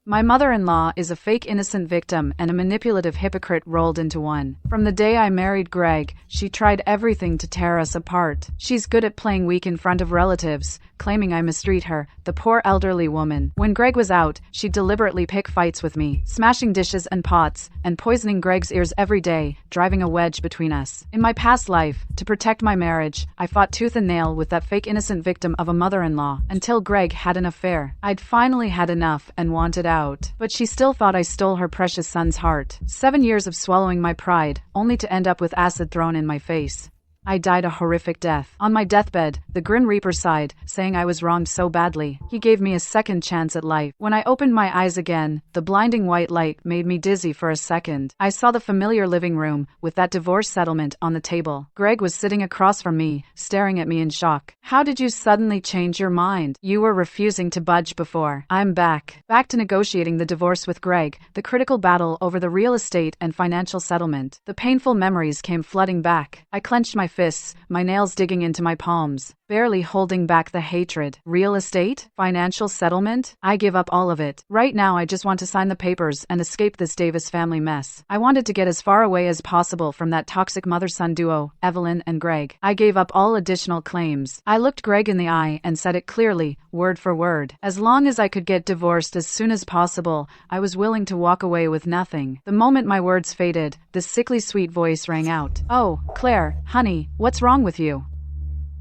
My mother-in-law is a fake innocent victim and a manipulative hypocrite rolled into one. From the day I married Greg, she tried everything to tear us apart. She's good at playing weak in front of relatives, claiming I mistreat her, the poor elderly woman. When Greg was out, she'd deliberately pick fights with me, smashing dishes and pots, and poisoning Greg's ears every day, driving a wedge between us. In my past life, to protect my marriage, I fought tooth and nail with that fake innocent victim of a mother-in-law, until Greg had an affair. I'd finally had enough and wanted out. But she still thought I stole her precious son's heart. 7 years of swallowing my pride, only to end up with acid thrown in my face. I died a horrific death. On my deathbed, the Grim Reaper sighed, saying I was wronged so badly. He gave me a second chance at life. When I opened my eyes again, the blinding white light made me dizzy for a second. I saw the familiar living room, with that divorce settlement on the table. Greg was sitting across from me, staring at me in shock. How did you suddenly change your mind? You were refusing to budge before. I'm back. Back to negotiating the divorce with Greg, the critical battle over the real estate and financial settlement. The painful memories came flooding back. I clenched my fists, my nails digging into my palms, barely holding back the hatred. Real estate? Financial settlement? I give up all of it. Right now I just want to sign the papers and escape this Davis family mess. I wanted to get as far away as possible from that toxic mother-son duo, Evelyn and Greg. I gave up all additional claims. I looked Greg in the eye and said it clearly, word for word. As long as I could get divorced as soon as possible, I was willing to walk away with nothing. The moment my words faded, the sickly sweet voice rang out. Oh, Claire, honey, what's wrong with you?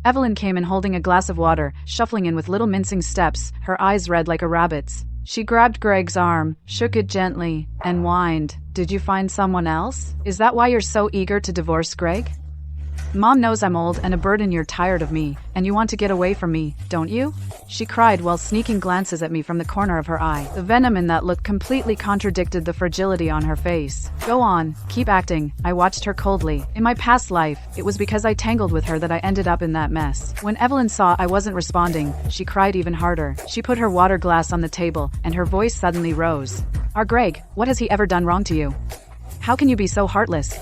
Evelyn came in holding a glass of water, shuffling in with little mincing steps, her eyes red like a rabbit's. She grabbed Greg's arm, shook it gently, and whined. Did you find someone else? Is that why you're so eager to divorce Greg? Mom knows I'm old and a burden. You're tired of me, and you want to get away from me, don't you? She cried while sneaking glances at me from the corner of her eye. The venom in that look completely contradicted the fragility on her face. Go on, keep acting. I watched her coldly. In my past life, it was because I tangled with her that I ended up in that mess. When Evelyn saw I wasn't responding, she cried even harder. She put her water glass on the table, and her voice suddenly rose. Our Greg, what has he ever done wrong to you? How can you be so heartless?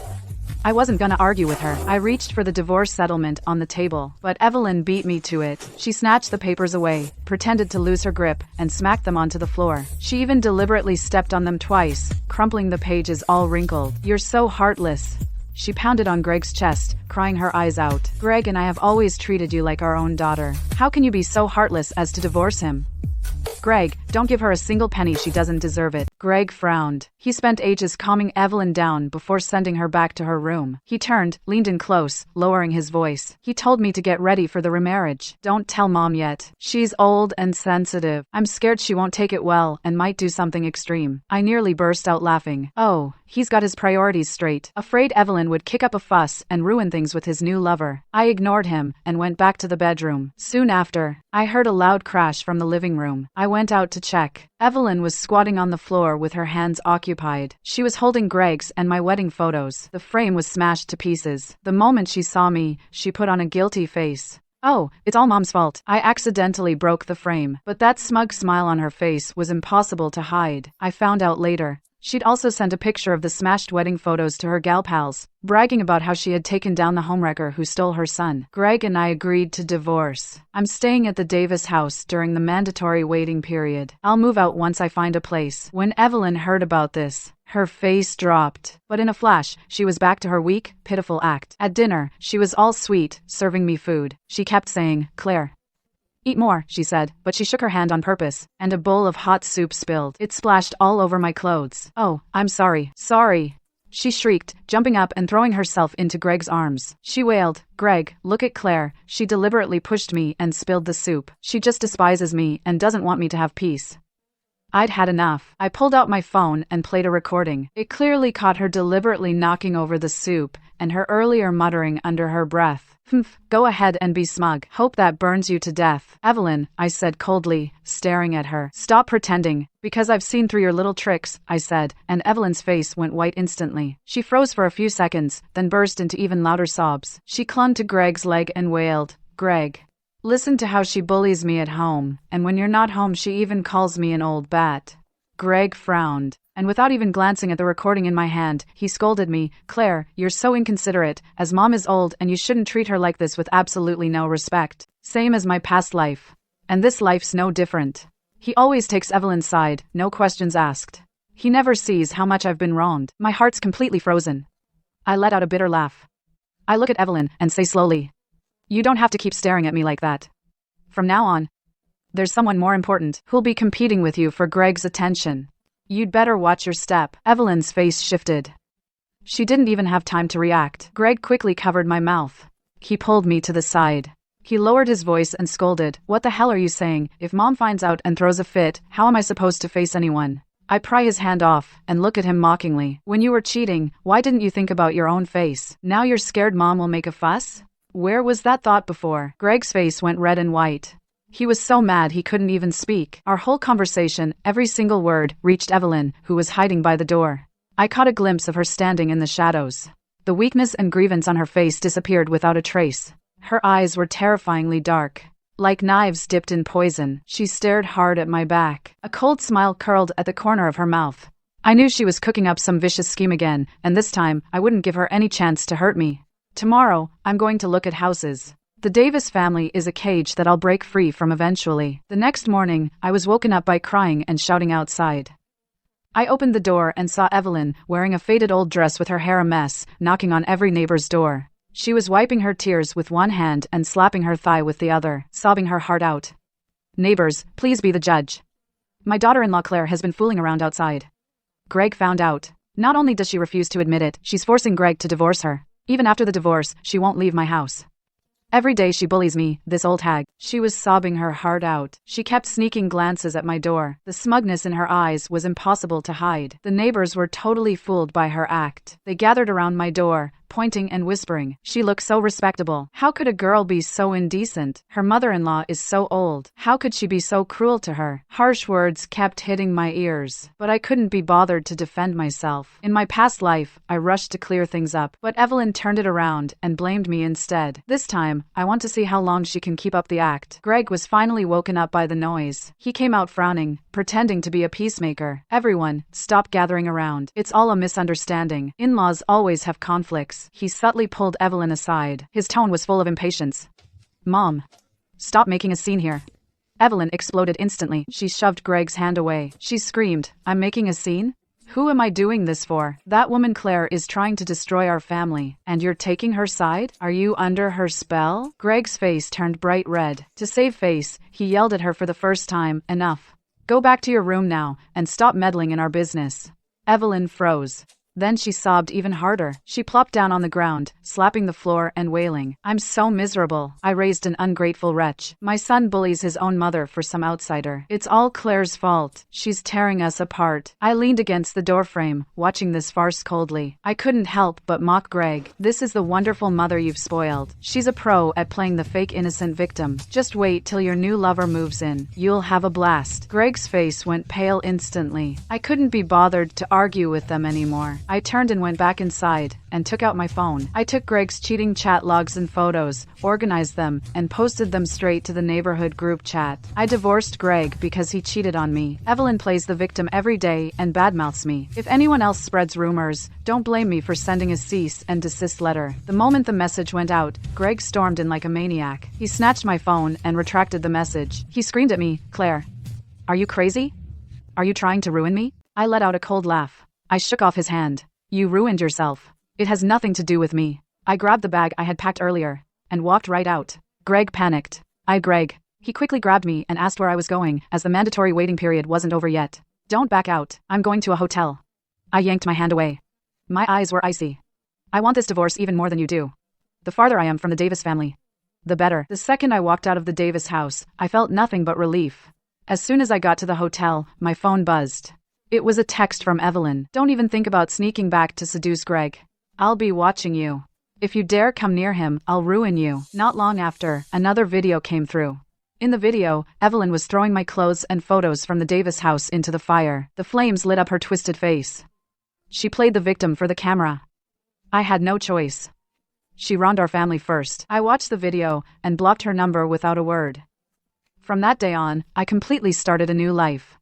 I wasn't gonna argue with her. I reached for the divorce settlement on the table, but Evelyn beat me to it. She snatched the papers away, pretended to lose her grip, and smacked them onto the floor. She even deliberately stepped on them twice, crumpling the pages all wrinkled. You're so heartless. She pounded on Greg's chest, crying her eyes out. Greg and I have always treated you like our own daughter. How can you be so heartless as to divorce him? Greg, don't give her a single penny. She doesn't deserve it. Greg frowned. He spent ages calming Evelyn down before sending her back to her room. He turned, leaned in close, lowering his voice. He told me to get ready for the remarriage. Don't tell Mom yet. She's old and sensitive. I'm scared she won't take it well and might do something extreme. I nearly burst out laughing. Oh, he's got his priorities straight. Afraid Evelyn would kick up a fuss and ruin things with his new lover. I ignored him and went back to the bedroom. Soon after, I heard a loud crash from the living room. I went out to check. Evelyn was squatting on the floor with her hands occupied. She was holding Greg's and my wedding photos. The frame was smashed to pieces. The moment she saw me, she put on a guilty face. Oh, it's all Mom's fault. I accidentally broke the frame. But that smug smile on her face was impossible to hide. I found out later. She'd also sent a picture of the smashed wedding photos to her gal pals, bragging about how she had taken down the homewrecker who stole her son. Greg and I agreed to divorce. I'm staying at the Davis house during the mandatory waiting period. I'll move out once I find a place. When Evelyn heard about this, her face dropped. But in a flash, she was back to her weak, pitiful act. At dinner, she was all sweet, serving me food. She kept saying, Claire, eat more, she said, but she shook her hand on purpose, and a bowl of hot soup spilled. It splashed all over my clothes. Oh, I'm sorry. Sorry, she shrieked, jumping up and throwing herself into Greg's arms. She wailed, Greg, look at Claire. She deliberately pushed me and spilled the soup. She just despises me and doesn't want me to have peace. I'd had enough. I pulled out my phone and played a recording. It clearly caught her deliberately knocking over the soup, and her earlier muttering under her breath. Humph, go ahead and be smug. Hope that burns you to death. Evelyn, I said coldly, staring at her. Stop pretending. Because I've seen through your little tricks, I said, and Evelyn's face went white instantly. She froze for a few seconds, then burst into even louder sobs. She clung to Greg's leg and wailed, Greg, listen to how she bullies me at home, and when you're not home she even calls me an old bat. Greg frowned, and without even glancing at the recording in my hand, he scolded me, Claire, you're so inconsiderate, as Mom is old and you shouldn't treat her like this with absolutely no respect. Same as my past life. And this life's no different. He always takes Evelyn's side, no questions asked. He never sees how much I've been wronged. My heart's completely frozen. I let out a bitter laugh. I look at Evelyn and say slowly, "You don't have to keep staring at me like that. From now on, there's someone more important who'll be competing with you for Greg's attention. You'd better watch your step." Evelyn's face shifted. She didn't even have time to react. Greg quickly covered my mouth. He pulled me to the side. He lowered his voice and scolded, "What the hell are you saying? If Mom finds out and throws a fit, how am I supposed to face anyone?" I pry his hand off and look at him mockingly. "When you were cheating, why didn't you think about your own face? Now you're scared Mom will make a fuss? Where was that thought before?" Greg's face went red and white. He was so mad he couldn't even speak. Our whole conversation, every single word, reached Evelyn, who was hiding by the door. I caught a glimpse of her standing in the shadows. The weakness and grievance on her face disappeared without a trace. Her eyes were terrifyingly dark, like knives dipped in poison. She stared hard at my back. A cold smile curled at the corner of her mouth. I knew she was cooking up some vicious scheme again, and this time, I wouldn't give her any chance to hurt me. Tomorrow, I'm going to look at houses. The Davis family is a cage that I'll break free from eventually. The next morning, I was woken up by crying and shouting outside. I opened the door and saw Evelyn, wearing a faded old dress with her hair a mess, knocking on every neighbor's door. She was wiping her tears with one hand and slapping her thigh with the other, sobbing her heart out. "Neighbors, please be the judge. My daughter-in-law Claire has been fooling around outside. Greg found out. Not only does she refuse to admit it, she's forcing Greg to divorce her. Even after the divorce, she won't leave my house. Every day she bullies me, this old hag." She was sobbing her heart out. She kept sneaking glances at my door. The smugness in her eyes was impossible to hide. The neighbors were totally fooled by her act. They gathered around my door, pointing and whispering, "She looks so respectable. How could a girl be so indecent? Her mother-in-law is so old. How could she be so cruel to her?" Harsh words kept hitting my ears, but I couldn't be bothered to defend myself. In my past life, I rushed to clear things up, but Evelyn turned it around and blamed me instead. This time, I want to see how long she can keep up the act. Greg was finally woken up by the noise. He came out frowning, pretending to be a peacemaker. "Everyone, stop gathering around. It's all a misunderstanding. In-laws always have conflicts." He subtly pulled Evelyn aside. His tone was full of impatience. "Mom, stop making a scene here." Evelyn exploded instantly. She shoved Greg's hand away. She screamed, "I'm making a scene? Who am I doing this for? That woman Claire is trying to destroy our family, and you're taking her side? Are you under her spell?" Greg's face turned bright red. To save face, he yelled at her for the first time, "Enough. Go back to your room now, and stop meddling in our business." Evelyn froze. Then she sobbed even harder. She plopped down on the ground, slapping the floor and wailing, "I'm so miserable. I raised an ungrateful wretch. My son bullies his own mother for some outsider. It's all Claire's fault. She's tearing us apart." I leaned against the doorframe, watching this farce coldly. I couldn't help but mock Greg. "This is the wonderful mother you've spoiled. She's a pro at playing the fake innocent victim. Just wait till your new lover moves in. You'll have a blast." Greg's face went pale instantly. I couldn't be bothered to argue with them anymore. I turned and went back inside, and took out my phone. I took Greg's cheating chat logs and photos, organized them, and posted them straight to the neighborhood group chat. I divorced Greg because he cheated on me. Evelyn plays the victim every day and badmouths me. If anyone else spreads rumors, don't blame me for sending a cease and desist letter. The moment the message went out, Greg stormed in like a maniac. He snatched my phone and retracted the message. He screamed at me, "Claire, are you crazy? Are you trying to ruin me?" I let out a cold laugh. I shook off his hand. "You ruined yourself. It has nothing to do with me." I grabbed the bag I had packed earlier and walked right out. Greg panicked. Greg. He quickly grabbed me and asked where I was going, as the mandatory waiting period wasn't over yet. "Don't back out. I'm going to a hotel." I yanked my hand away. My eyes were icy. "I want this divorce even more than you do. The farther I am from the Davis family, the better." The second I walked out of the Davis house, I felt nothing but relief. As soon as I got to the hotel, my phone buzzed. It was a text from Evelyn. "Don't even think about sneaking back to seduce Greg. I'll be watching you. If you dare come near him, I'll ruin you." Not long after, another video came through. In the video, Evelyn was throwing my clothes and photos from the Davis house into the fire. The flames lit up her twisted face. She played the victim for the camera. I had no choice. She wronged our family first. I watched the video and blocked her number without a word. From that day on, I completely started a new life.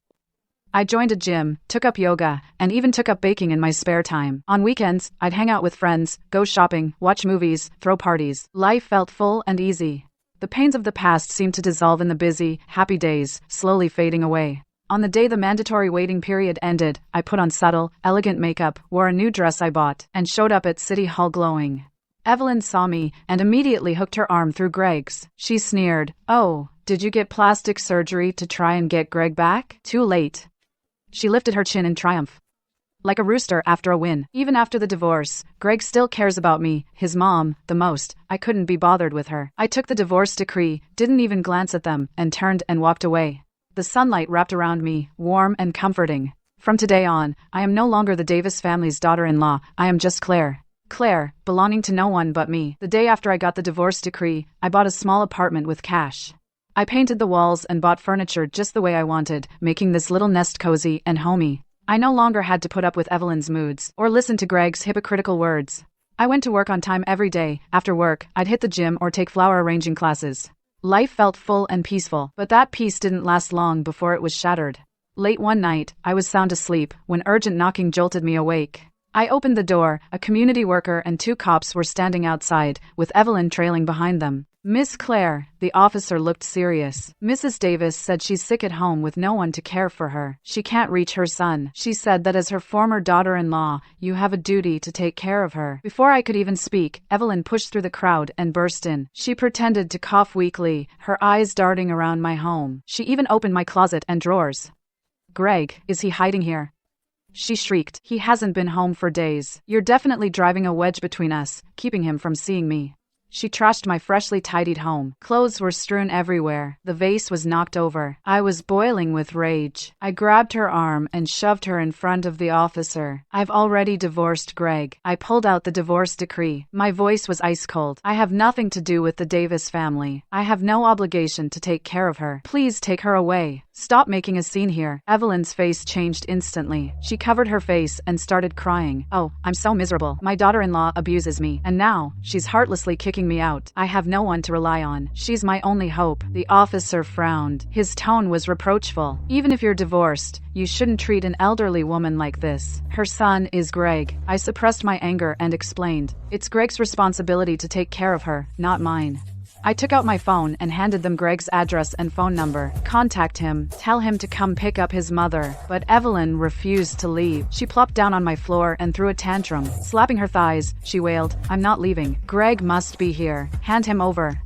I joined a gym, took up yoga, and even took up baking in my spare time. On weekends, I'd hang out with friends, go shopping, watch movies, throw parties. Life felt full and easy. The pains of the past seemed to dissolve in the busy, happy days, slowly fading away. On the day the mandatory waiting period ended, I put on subtle, elegant makeup, wore a new dress I bought, and showed up at City Hall glowing. Evelyn saw me and immediately hooked her arm through Greg's. She sneered, "Oh, did you get plastic surgery to try and get Greg back? Too late." She lifted her chin in triumph. Like a rooster after a win. Even after the divorce, Greg still cares about me, his mom, the most. I couldn't be bothered with her. I took the divorce decree, didn't even glance at them, and turned and walked away. The sunlight wrapped around me, warm and comforting. From today on, I am no longer the Davis family's daughter-in-law. I am just Claire. Claire, belonging to no one but me. The day after I got the divorce decree, I bought a small apartment with cash. I painted the walls and bought furniture just the way I wanted, making this little nest cozy and homey. I no longer had to put up with Evelyn's moods, or listen to Greg's hypocritical words. I went to work on time every day. After work, I'd hit the gym or take flower arranging classes. Life felt full and peaceful, but that peace didn't last long before it was shattered. Late one night, I was sound asleep when urgent knocking jolted me awake. I opened the door. A community worker and 2 cops were standing outside, with Evelyn trailing behind them. "Miss Claire," the officer looked serious. "Mrs. Davis said she's sick at home with no one to care for her. She can't reach her son. She said that as her former daughter-in-law, you have a duty to take care of her." Before I could even speak, Evelyn pushed through the crowd and burst in. She pretended to cough weakly, her eyes darting around my home. She even opened my closet and drawers. "Greg, is he hiding here?" she shrieked. "He hasn't been home for days. You're definitely driving a wedge between us, keeping him from seeing me." She trashed my freshly tidied home. Clothes were strewn everywhere. The vase was knocked over. I was boiling with rage. I grabbed her arm and shoved her in front of the officer. "I've already divorced Greg." I pulled out the divorce decree. My voice was ice cold. "I have nothing to do with the Davis family. I have no obligation to take care of her. Please take her away. Stop making a scene here." Evelyn's face changed instantly. She covered her face and started crying. "Oh, I'm so miserable. My daughter-in-law abuses me, and now she's heartlessly kicking me out. I have no one to rely on. She's my only hope." The officer frowned. His tone was reproachful. "Even if you're divorced, you shouldn't treat an elderly woman like this. Her son is Greg." I suppressed my anger and explained, "It's Greg's responsibility to take care of her, not mine." I took out my phone and handed them Greg's address and phone number. "Contact him. Tell him to come pick up his mother." But Evelyn refused to leave. She plopped down on my floor and threw a tantrum. Slapping her thighs, she wailed, "I'm not leaving. Greg must be here. Hand him over."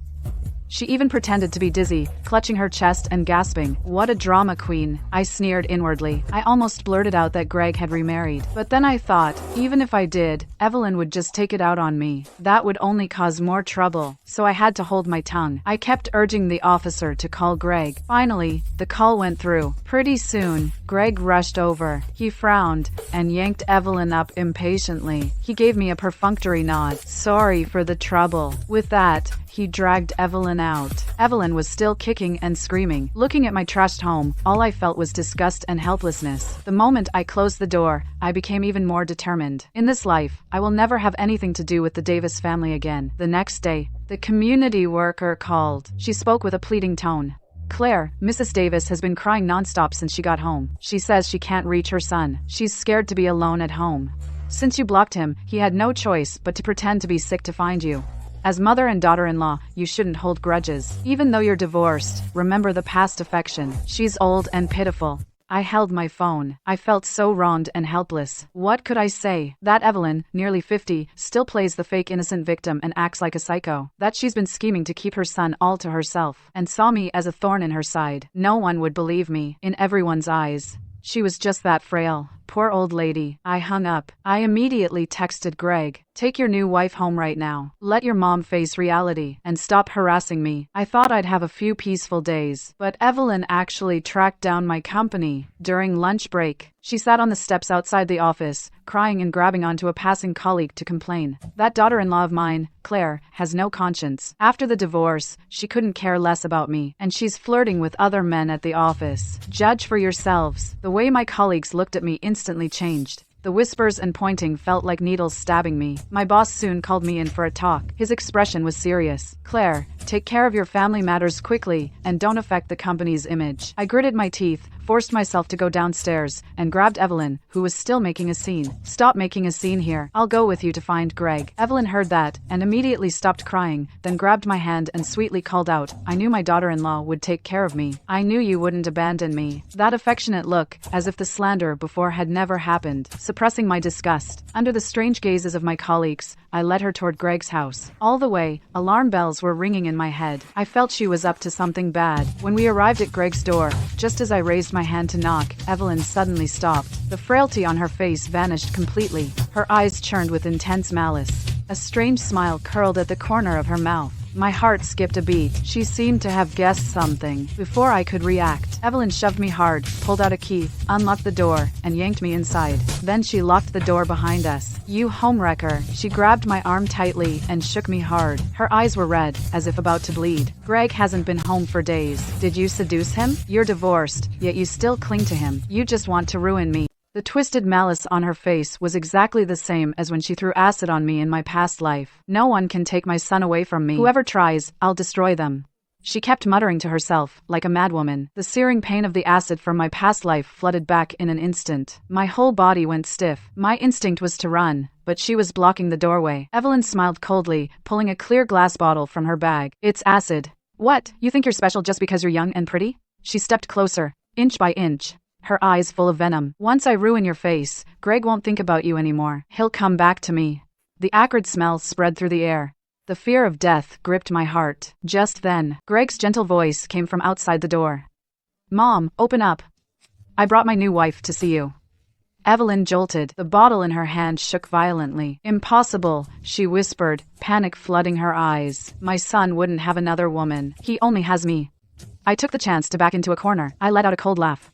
She even pretended to be dizzy, clutching her chest and gasping. "What a drama queen," I sneered inwardly. I almost blurted out that Greg had remarried. But then I thought, even if I did, Evelyn would just take it out on me. That would only cause more trouble. So I had to hold my tongue. I kept urging the officer to call Greg. Finally, the call went through. Pretty soon, Greg rushed over. He frowned and yanked Evelyn up impatiently. He gave me a perfunctory nod. "Sorry for the trouble." With that, he dragged Evelyn out. Evelyn was still kicking and screaming. Looking at my trashed home, all I felt was disgust and helplessness. The moment I closed the door, I became even more determined. In this life, I will never have anything to do with the Davis family again. The next day, the community worker called. She spoke with a pleading tone. "Claire, Mrs. Davis has been crying nonstop since she got home. She says she can't reach her son. She's scared to be alone at home. Since you blocked him, he had no choice but to pretend to be sick to find you. As mother and daughter-in-law, you shouldn't hold grudges. Even though you're divorced, remember the past affection. She's old and pitiful." I held my phone. I felt so wronged and helpless. What could I say? That Evelyn, nearly 50, still plays the fake innocent victim and acts like a psycho. That she's been scheming to keep her son all to herself, and saw me as a thorn in her side. No one would believe me. In everyone's eyes, she was just that frail. Poor old lady. I hung up. I immediately texted Greg, "Take your new wife home right now. Let your mom face reality and stop harassing me." I thought I'd have a few peaceful days, but Evelyn actually tracked down my company during lunch break. She sat on the steps outside the office, crying and grabbing onto a passing colleague to complain. "That daughter-in-law of mine, Claire, has no conscience. After the divorce, she couldn't care less about me, and she's flirting with other men at the office. Judge for yourselves." The way my colleagues looked at me instantly changed. The whispers and pointing felt like needles stabbing me. My boss soon called me in for a talk. His expression was serious. "Claire, Take care of your family matters quickly, and don't affect the company's image. I gritted my teeth, forced myself to go downstairs, and grabbed Evelyn, who was still making a scene. Stop making a scene here. I'll go with you to find Greg. Evelyn heard that, and immediately stopped crying, then grabbed my hand and sweetly called out, I knew my daughter-in-law would take care of me. I knew you wouldn't abandon me. That affectionate look, as if the slander before had never happened. Suppressing my disgust, under the strange gazes of my colleagues, I led her toward Greg's house. All the way, alarm bells were ringing in my head. I felt she was up to something bad. When we arrived at Greg's door, just as I raised my hand to knock, Evelyn suddenly stopped. The frailty on her face vanished completely. Her eyes churned with intense malice. A strange smile curled at the corner of her mouth. My heart skipped a beat. She seemed to have guessed something. Before I could react, Evelyn shoved me hard, pulled out a key, unlocked the door, and yanked me inside. Then she locked the door behind us. You homewrecker. She grabbed my arm tightly and shook me hard. Her eyes were red, as if about to bleed. Greg hasn't been home for days. Did you seduce him? You're divorced, yet you still cling to him. You just want to ruin me. The twisted malice on her face was exactly the same as when she threw acid on me in my past life. No one can take my son away from me. Whoever tries, I'll destroy them. She kept muttering to herself, like a madwoman. The searing pain of the acid from my past life flooded back in an instant. My whole body went stiff. My instinct was to run, but she was blocking the doorway. Evelyn smiled coldly, pulling a clear glass bottle from her bag. It's acid. What? You think you're special just because you're young and pretty? She stepped closer, inch by inch, her eyes full of venom. Once I ruin your face, Greg won't think about you anymore. He'll come back to me. The acrid smell spread through the air. The fear of death gripped my heart. Just then, Greg's gentle voice came from outside the door. Mom, open up. I brought my new wife to see you. Evelyn jolted. The bottle in her hand shook violently. Impossible, she whispered, panic flooding her eyes. My son wouldn't have another woman. He only has me. I took the chance to back into a corner. I let out a cold laugh.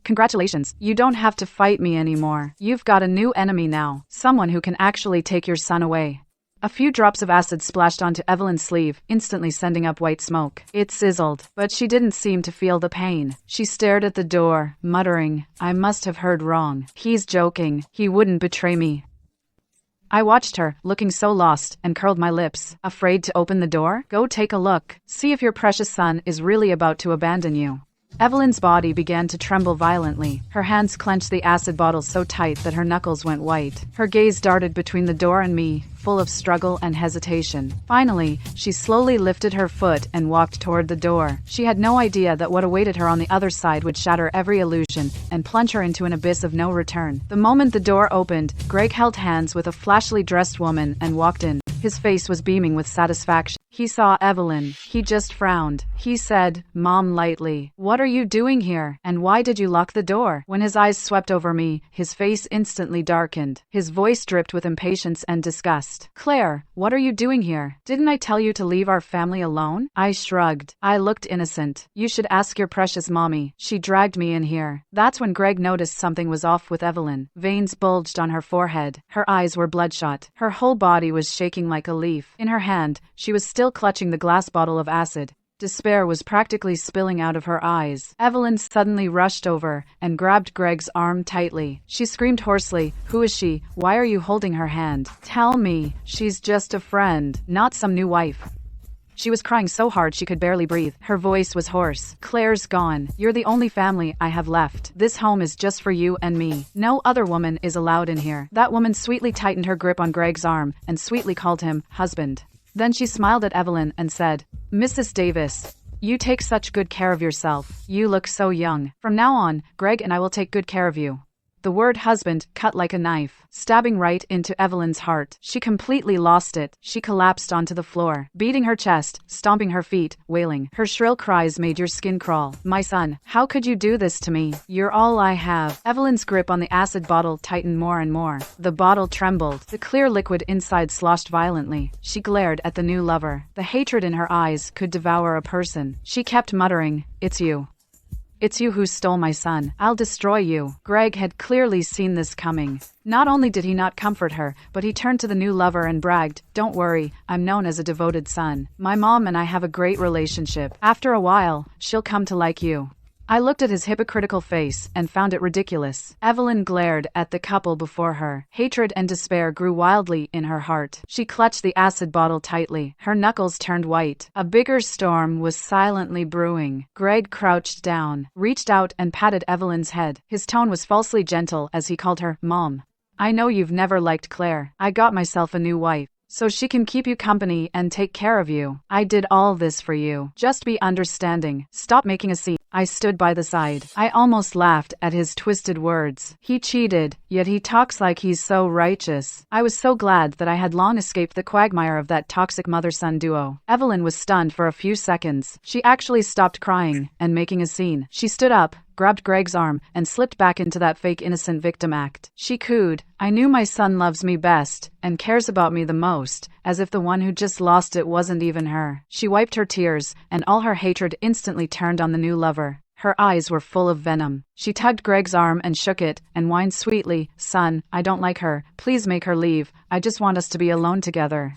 Congratulations, you don't have to fight me anymore. You've got a new enemy now, someone who can actually take your son away. A few drops of acid splashed onto Evelyn's sleeve, instantly sending up white smoke. It sizzled, but she didn't seem to feel the pain. She stared at the door, muttering, I must have heard wrong. He's joking. He wouldn't betray me. I watched her, looking so lost, and curled my lips. Afraid to open the door? Go take a look. See if your precious son is really about to abandon you. Evelyn's body began to tremble violently. Her hands clenched the acid bottle so tight that her knuckles went white. Her gaze darted between the door and me, full of struggle and hesitation. Finally, she slowly lifted her foot and walked toward the door. She had no idea that what awaited her on the other side would shatter every illusion and plunge her into an abyss of no return. The moment the door opened, Greg held hands with a flashily dressed woman and walked in. His face was beaming with satisfaction. He saw Evelyn. He just frowned. He said, Mom, lightly, what are you doing here? And why did you lock the door? When his eyes swept over me, his face instantly darkened. His voice dripped with impatience and disgust. Claire, what are you doing here? Didn't I tell you to leave our family alone? I shrugged. I looked innocent. You should ask your precious mommy. She dragged me in here. That's when Greg noticed something was off with Evelyn. Veins bulged on her forehead. Her eyes were bloodshot. Her whole body was shaking like a leaf. In her hand, she was still clutching the glass bottle of acid. Despair was practically spilling out of her eyes. Evelyn suddenly rushed over and grabbed Greg's arm tightly. She screamed hoarsely, Who is she? Why are you holding her hand? Tell me. She's just a friend, not some new wife. She was crying so hard she could barely breathe. Her voice was hoarse. Claire's gone. You're the only family I have left. This home is just for you and me. No other woman is allowed in here. That woman sweetly tightened her grip on Greg's arm and sweetly called him husband. Then she smiled at Evelyn and said, Mrs. Davis, you take such good care of yourself. You look so young. From now on, Greg and I will take good care of you. The word husband cut like a knife, stabbing right into Evelyn's heart. She completely lost it. She collapsed onto the floor, beating her chest, stomping her feet, wailing. Her shrill cries made your skin crawl. My son, how could you do this to me? You're all I have. Evelyn's grip on the acid bottle tightened more and more. The bottle trembled. The clear liquid inside sloshed violently. She glared at the new lover. The hatred in her eyes could devour a person. She kept muttering, It's you. It's you who stole my son. I'll destroy you. Greg had clearly seen this coming. Not only did he not comfort her, but he turned to the new lover and bragged, Don't worry, I'm known as a devoted son. My mom and I have a great relationship. After a while, she'll come to like you. I looked at his hypocritical face and found it ridiculous. Evelyn glared at the couple before her. Hatred and despair grew wildly in her heart. She clutched the acid bottle tightly. Her knuckles turned white. A bigger storm was silently brewing. Greg crouched down, reached out and patted Evelyn's head. His tone was falsely gentle as he called her Mom. I know you've never liked Claire. I got myself a new wife, so she can keep you company and take care of you. I did all this for you. Just be understanding. Stop making a scene. I stood by the side. I almost laughed at his twisted words. He cheated, yet he talks like he's so righteous. I was so glad that I had long escaped the quagmire of that toxic mother-son duo. Evelyn was stunned for a few seconds. She actually stopped crying and making a scene. She stood up, grabbed Greg's arm, and slipped back into that fake innocent victim act. She cooed, I knew my son loves me best and cares about me the most, as if the one who just lost it wasn't even her. She wiped her tears, and all her hatred instantly turned on the new lover. Her eyes were full of venom. She tugged Greg's arm and shook it, and whined sweetly, Son, I don't like her. Please make her leave. I just want us to be alone together.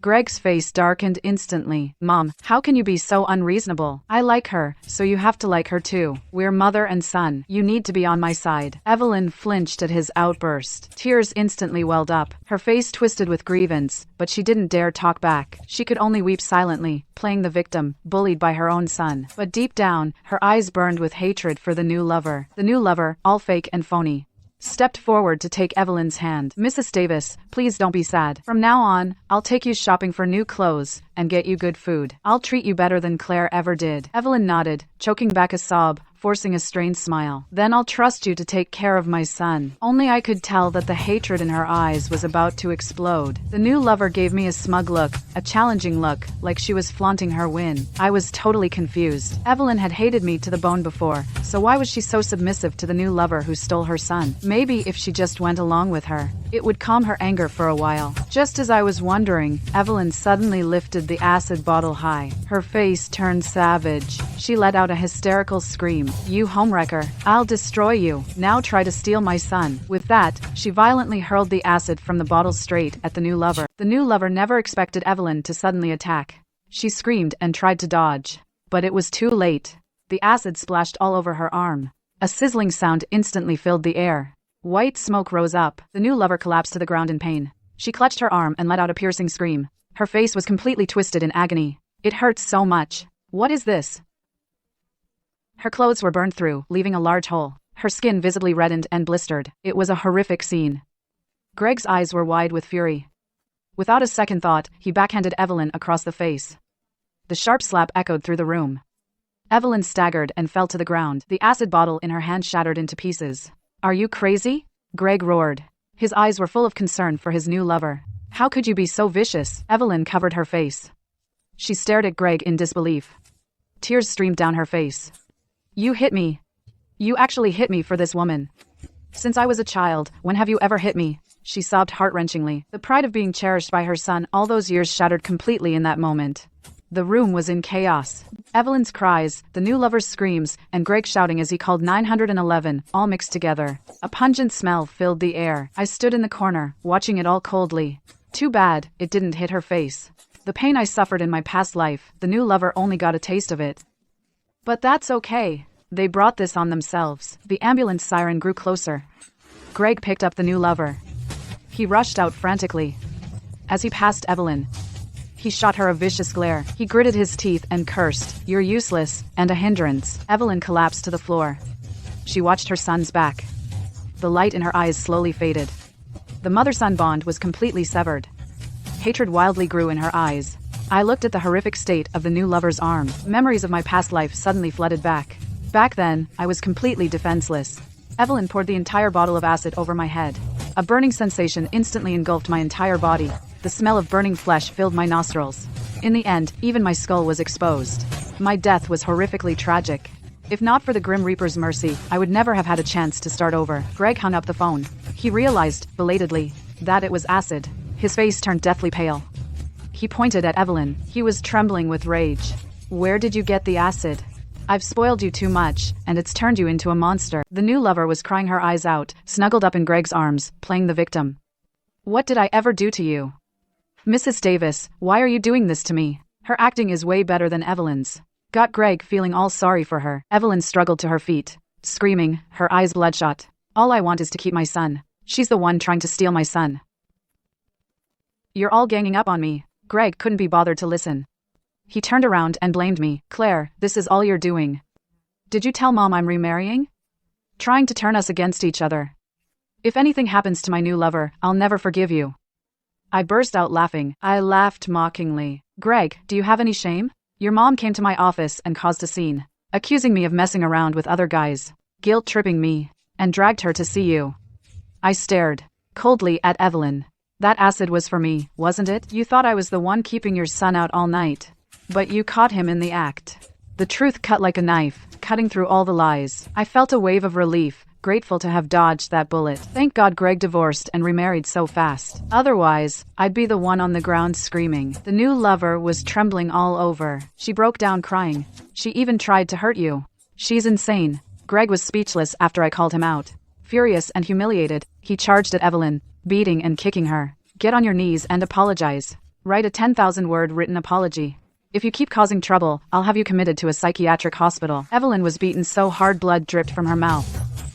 Greg's face darkened instantly. Mom, how can you be so unreasonable? I like her, so you have to like her too. We're mother and son. You need to be on my side. Evelyn flinched at his outburst. Tears instantly welled up. Her face twisted with grievance, but she didn't dare talk back. She could only weep silently, playing the victim, bullied by her own son. But deep down, her eyes burned with hatred for the new lover. The new lover, all fake and phony, stepped forward to take Evelyn's hand. Mrs. Davis, please don't be sad. From now on, I'll take you shopping for new clothes and get you good food. I'll treat you better than Claire ever did. Evelyn nodded, choking back a sob, forcing a strained smile. Then I'll trust you to take care of my son. Only I could tell that the hatred in her eyes was about to explode. The new lover gave me a smug look, a challenging look, like she was flaunting her win. I was totally confused. Evelyn had hated me to the bone before, so why was she so submissive to the new lover who stole her son? Maybe if she just went along with her, it would calm her anger for a while. Just as I was wondering, Evelyn suddenly lifted the acid bottle high. Her face turned savage. She let out a hysterical scream. You homewrecker. I'll destroy you. Now try to steal my son. With that, she violently hurled the acid from the bottle straight at the new lover. The new lover never expected Evelyn to suddenly attack. She screamed and tried to dodge, but it was too late. The acid splashed all over her arm. A sizzling sound instantly filled the air. White smoke rose up. The new lover collapsed to the ground in pain. She clutched her arm and let out a piercing scream. Her face was completely twisted in agony. It hurts so much. What is this? Her clothes were burned through, leaving a large hole. Her skin visibly reddened and blistered. It was a horrific scene. Greg's eyes were wide with fury. Without a second thought, he backhanded Evelyn across the face. The sharp slap echoed through the room. Evelyn staggered and fell to the ground. The acid bottle in her hand shattered into pieces. Are you crazy? Greg roared. His eyes were full of concern for his new lover. How could you be so vicious? Evelyn covered her face. She stared at Greg in disbelief. Tears streamed down her face. You hit me. You actually hit me for this woman. Since I was a child, when have you ever hit me? She sobbed heart-wrenchingly. The pride of being cherished by her son all those years shattered completely in that moment. The room was in chaos. Evelyn's cries, the new lover's screams, and Greg shouting as he called 911, all mixed together. A pungent smell filled the air. I stood in the corner, watching it all coldly. Too bad, it didn't hit her face. The pain I suffered in my past life, the new lover only got a taste of it. But that's okay. They brought this on themselves. The ambulance siren grew closer. Greg picked up the new lover. He rushed out frantically. As he passed Evelyn, he shot her a vicious glare. He gritted his teeth and cursed, You're useless, and a hindrance. Evelyn collapsed to the floor. She watched her son's back. The light in her eyes slowly faded. The mother-son bond was completely severed. Hatred wildly grew in her eyes. I looked at the horrific state of the new lover's arm. Memories of my past life suddenly flooded back. Back then, I was completely defenseless. Evelyn poured the entire bottle of acid over my head. A burning sensation instantly engulfed my entire body. The smell of burning flesh filled my nostrils. In the end, even my skull was exposed. My death was horrifically tragic. If not for the Grim Reaper's mercy, I would never have had a chance to start over. Greg hung up the phone. He realized, belatedly, that it was acid. His face turned deathly pale. He pointed at Evelyn. He was trembling with rage. Where did you get the acid? I've spoiled you too much, and it's turned you into a monster. The new lover was crying her eyes out, snuggled up in Greg's arms, playing the victim. What did I ever do to you? Mrs. Davis, why are you doing this to me? Her acting is way better than Evelyn's. got Greg feeling all sorry for her. Evelyn struggled to her feet, screaming, her eyes bloodshot. All I want is to keep my son. She's the one trying to steal my son. You're all ganging up on me. Greg couldn't be bothered to listen. He turned around and blamed me. Claire, this is all you're doing. Did you tell Mom I'm remarrying? Trying to turn us against each other. If anything happens to my new lover, I'll never forgive you. I burst out laughing. I laughed mockingly. Greg, do you have any shame? Your mom came to my office and caused a scene, accusing me of messing around with other guys, guilt-tripping me, and dragged her to see you. I stared coldly at Evelyn. That acid was for me, wasn't it? You thought I was the one keeping your son out all night. But you caught him in the act. The truth cut like a knife, cutting through all the lies. I felt a wave of relief, grateful to have dodged that bullet. Thank God Greg divorced and remarried so fast. Otherwise, I'd be the one on the ground screaming. The new lover was trembling all over. She broke down crying. She even tried to hurt you. She's insane. Greg was speechless after I called him out. Furious and humiliated, he charged at Evelyn, beating and kicking her. Get on your knees and apologize. Write a 10,000-word written apology. If you keep causing trouble, I'll have you committed to a psychiatric hospital. Evelyn was beaten so hard blood dripped from her mouth.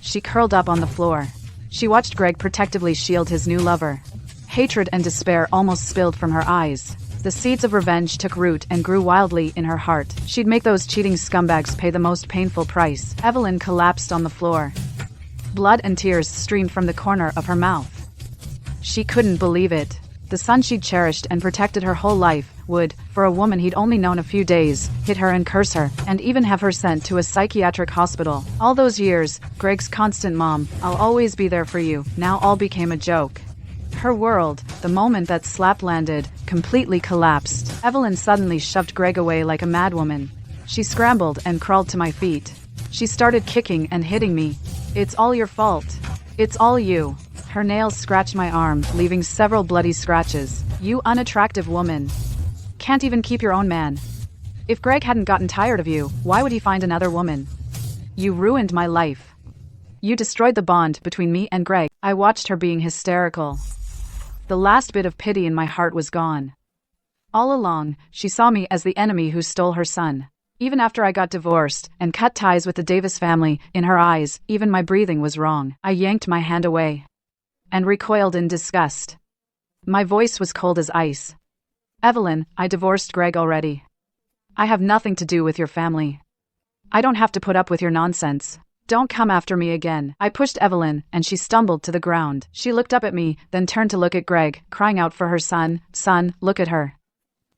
She curled up on the floor. She watched Greg protectively shield his new lover. Hatred and despair almost spilled from her eyes. The seeds of revenge took root and grew wildly in her heart. She'd make those cheating scumbags pay the most painful price. Evelyn collapsed on the floor. Blood and tears streamed from the corner of her mouth. She couldn't believe it. The son she'd cherished and protected her whole life would, for a woman he'd only known a few days, hit her and curse her, and even have her sent to a psychiatric hospital. All those years, Greg's constant "Mom, I'll always be there for you," now all became a joke. Her world, the moment that slap landed, completely collapsed. Evelyn suddenly shoved Greg away like a madwoman. She scrambled and crawled to my feet. She started kicking and hitting me. It's all your fault. It's all you. Her nails scratched my arm, leaving several bloody scratches. You unattractive woman. Can't even keep your own man. If Greg hadn't gotten tired of you, why would he find another woman? You ruined my life. You destroyed the bond between me and Greg. I watched her being hysterical. The last bit of pity in my heart was gone. All along, she saw me as the enemy who stole her son. Even after I got divorced and cut ties with the Davis family, in her eyes, even my breathing was wrong. I yanked my hand away and recoiled in disgust. My voice was cold as ice. Evelyn, I divorced Greg already. I have nothing to do with your family. I don't have to put up with your nonsense. Don't come after me again. I pushed Evelyn, and she stumbled to the ground. She looked up at me, then turned to look at Greg, crying out for her son. Son, look at her.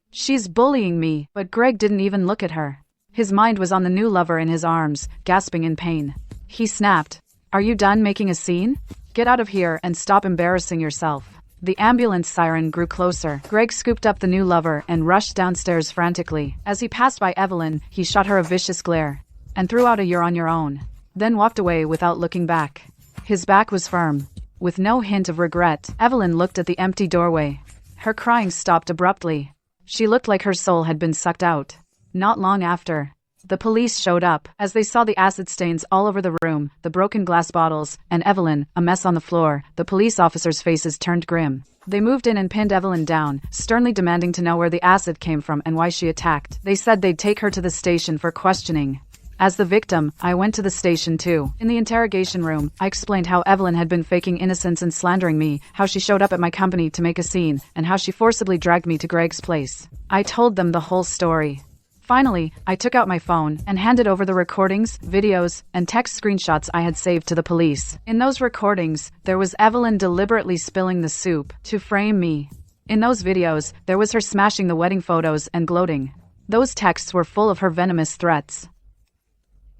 She's bullying me, but Greg didn't even look at her. His mind was on the new lover in his arms, gasping in pain. He snapped. Are you done making a scene? Get out of here and stop embarrassing yourself. The ambulance siren grew closer. Greg scooped up the new lover and rushed downstairs frantically. As he passed by Evelyn, he shot her a vicious glare and threw out a "You're on your own," then walked away without looking back. His back was firm, with no hint of regret. Evelyn looked at the empty doorway. Her crying stopped abruptly. She looked like her soul had been sucked out. Not long after, the police showed up. As they saw the acid stains all over the room, the broken glass bottles, and Evelyn, a mess on the floor, the police officers' faces turned grim. They moved in and pinned Evelyn down, sternly demanding to know where the acid came from and why she attacked. They said they'd take her to the station for questioning. As the victim, I went to the station too. In the interrogation room, I explained how Evelyn had been faking innocence and slandering me, how she showed up at my company to make a scene, and how she forcibly dragged me to Greg's place. I told them the whole story. Finally, I took out my phone and handed over the recordings, videos, and text screenshots I had saved to the police. In those recordings, there was Evelyn deliberately spilling the soup to frame me. In those videos, there was her smashing the wedding photos and gloating. Those texts were full of her venomous threats.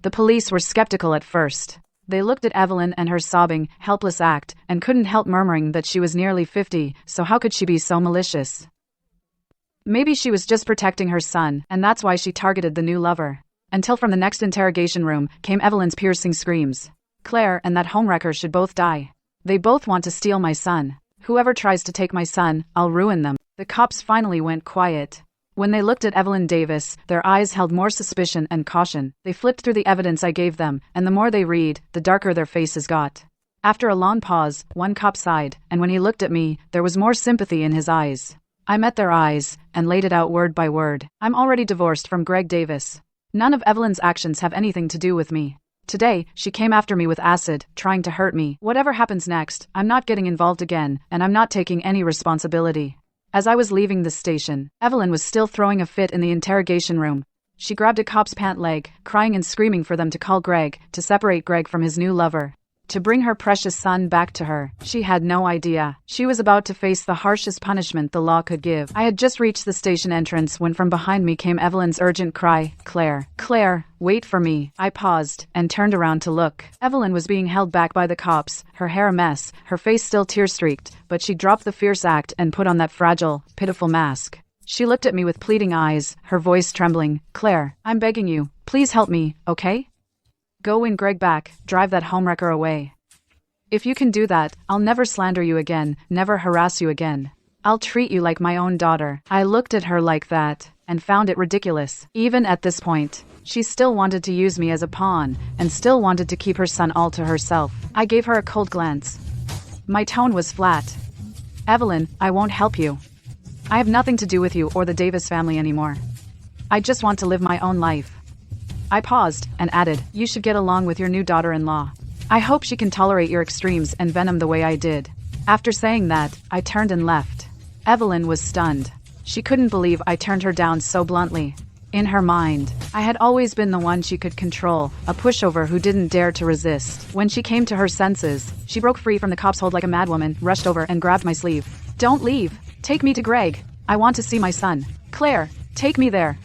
The police were skeptical at first. They looked at Evelyn and her sobbing, helpless act, and couldn't help murmuring that she was nearly 50, so how could she be so malicious? Maybe she was just protecting her son, and that's why she targeted the new lover. Until from the next interrogation room came Evelyn's piercing screams. Claire and that homewrecker should both die. They both want to steal my son. Whoever tries to take my son, I'll ruin them. The cops finally went quiet. When they looked at Evelyn Davis, their eyes held more suspicion and caution. They flipped through the evidence I gave them, and the more they read, the darker their faces got. After a long pause, one cop sighed, and when he looked at me, there was more sympathy in his eyes. I met their eyes, and laid it out word by word. I'm already divorced from Greg Davis. None of Evelyn's actions have anything to do with me. Today, she came after me with acid, trying to hurt me. Whatever happens next, I'm not getting involved again, and I'm not taking any responsibility. As I was leaving the station, Evelyn was still throwing a fit in the interrogation room. She grabbed a cop's pant leg, crying and screaming for them to call Greg, to separate Greg from his new lover, to bring her precious son back to her. She had no idea. She was about to face the harshest punishment the law could give. I had just reached the station entrance when from behind me came Evelyn's urgent cry, "Claire, Claire, wait for me." I paused and turned around to look. Evelyn was being held back by the cops, her hair a mess, her face still tear-streaked, but she dropped the fierce act and put on that fragile, pitiful mask. She looked at me with pleading eyes, her voice trembling. "Claire, I'm begging you, please help me, okay? Go win Greg back, drive that homewrecker away. If you can do that, I'll never slander you again, never harass you again. I'll treat you like my own daughter." I looked at her like that, and found it ridiculous. Even at this point, she still wanted to use me as a pawn, and still wanted to keep her son all to herself. I gave her a cold glance. My tone was flat. "Evelyn, I won't help you. I have nothing to do with you or the Davis family anymore. I just want to live my own life." I paused, and added, "You should get along with your new daughter-in-law. I hope she can tolerate your extremes and venom the way I did." After saying that, I turned and left. Evelyn was stunned. She couldn't believe I turned her down so bluntly. In her mind, I had always been the one she could control, a pushover who didn't dare to resist. When she came to her senses, she broke free from the cop's hold like a madwoman, rushed over and grabbed my sleeve. "Don't leave. Take me to Greg. I want to see my son. Claire, take me there."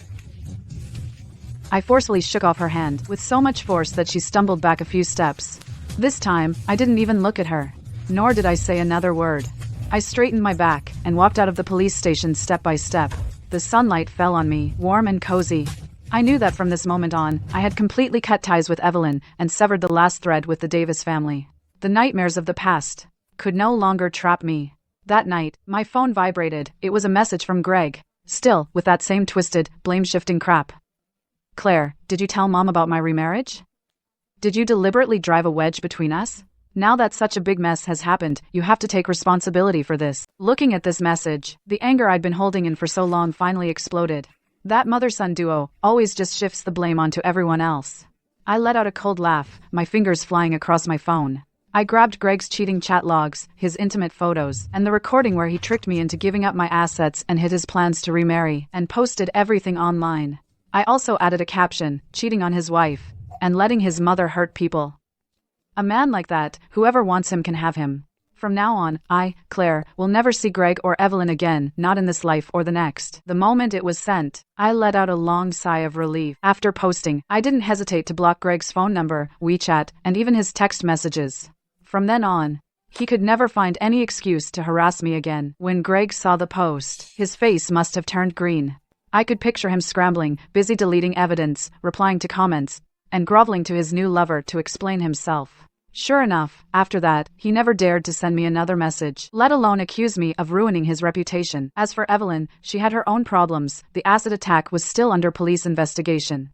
I forcefully shook off her hand, with so much force that she stumbled back a few steps. This time, I didn't even look at her, nor did I say another word. I straightened my back, and walked out of the police station step by step. The sunlight fell on me, warm and cozy. I knew that from this moment on, I had completely cut ties with Evelyn, and severed the last thread with the Davis family. The nightmares of the past could no longer trap me. That night, my phone vibrated. It was a message from Greg, still, with that same twisted, blame-shifting crap. "Claire, did you tell Mom about my remarriage? Did you deliberately drive a wedge between us? Now that such a big mess has happened, you have to take responsibility for this." Looking at this message, the anger I'd been holding in for so long finally exploded. That mother-son duo always just shifts the blame onto everyone else. I let out a cold laugh, my fingers flying across my phone. I grabbed Greg's cheating chat logs, his intimate photos, and the recording where he tricked me into giving up my assets and hid his plans to remarry, and posted everything online. I also added a caption, "Cheating on his wife, and letting his mother hurt people. A man like that, whoever wants him can have him. From now on, I, Claire, will never see Greg or Evelyn again, not in this life or the next." The moment it was sent, I let out a long sigh of relief. After posting, I didn't hesitate to block Greg's phone number, WeChat, and even his text messages. From then on, he could never find any excuse to harass me again. When Greg saw the post, his face must have turned green. I could picture him scrambling, busy deleting evidence, replying to comments, and groveling to his new lover to explain himself. Sure enough, after that, he never dared to send me another message, let alone accuse me of ruining his reputation. As for Evelyn, she had her own problems. The acid attack was still under police investigation.